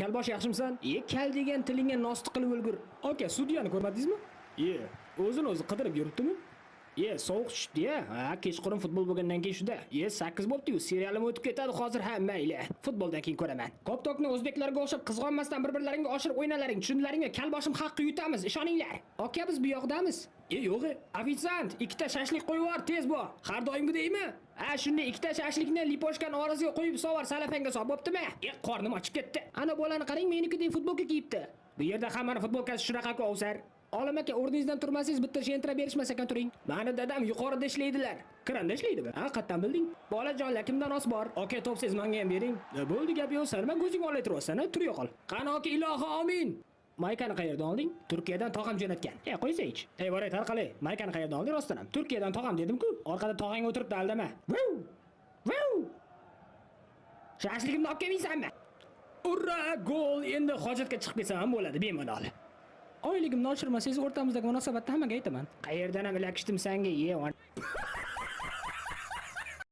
kalbosh yaxshimisan? Kal degan tilingga nosliq qilib o'lgur. Aka, sudyani ko'rmadingizmi? O'zini qidirib yuribdimi? Sovuq tushdi-ya. Kechqurun futbol bo'lgandan keyin shuda. 8 bo'pti-yu, serialim o'tib ketadi hozir. Mayli. Futboldan keyin ko'raman. Koptokni o'zbeklarga o'xshab qizg'onmasdan bir-birlaringga oshirib o'ynalaring. Tushunlaringmi? Kalboshim haqqi yutamiz, ishoninglar. Aka, biz bu yoqdamiz. Yo'q, ofitsiant, ikkita shashlik qo'yib yubor, tez bo'l. Har doimgidaymi? Shunday ikkita shashlikni liposhkan orasiga qo'yib sovar, salafanga solib bo'ptimi? Qornim ochib ketdi. Ana bolani qarang, menikidek futbolka kiyibdi. Bu yerda hammani futbolkasi shunaqa o'xshar. Olim aka, o'rningizdan turmasangiz bitta shentra berishmas ekan turing. Mani dadam yuqorida ishlaydilar. Kiranda ishlaydimi? Qayerdan bilding? Bolajonlar, kimdan os bor? Aka, to'psiz menga ham bering. Bo'ldi, gap yo'q, nima ko'zing olay turibsan, tur yo'qol. Qani aka, ilohi amin. Maykani qayerdan olding? Turkiyadan tog'am jo'natgan. Qo'ysaychi. Boray, tarqalay. Maykani qayerdan olding rostdan ham? Turkiyadan tog'am dedim-ku. Orqada tog'ang o'tiribdi, aldama. Shashligimni olib kelmaysanmi? Urra, gol! Endi hojatga chiqib ketsam ham bo'ladi, bemalol. Oyligimni oshirmasangiz o'rtamizdagi munosabatni hammaga aytaman. Qayerdan ham ilakishdim senga,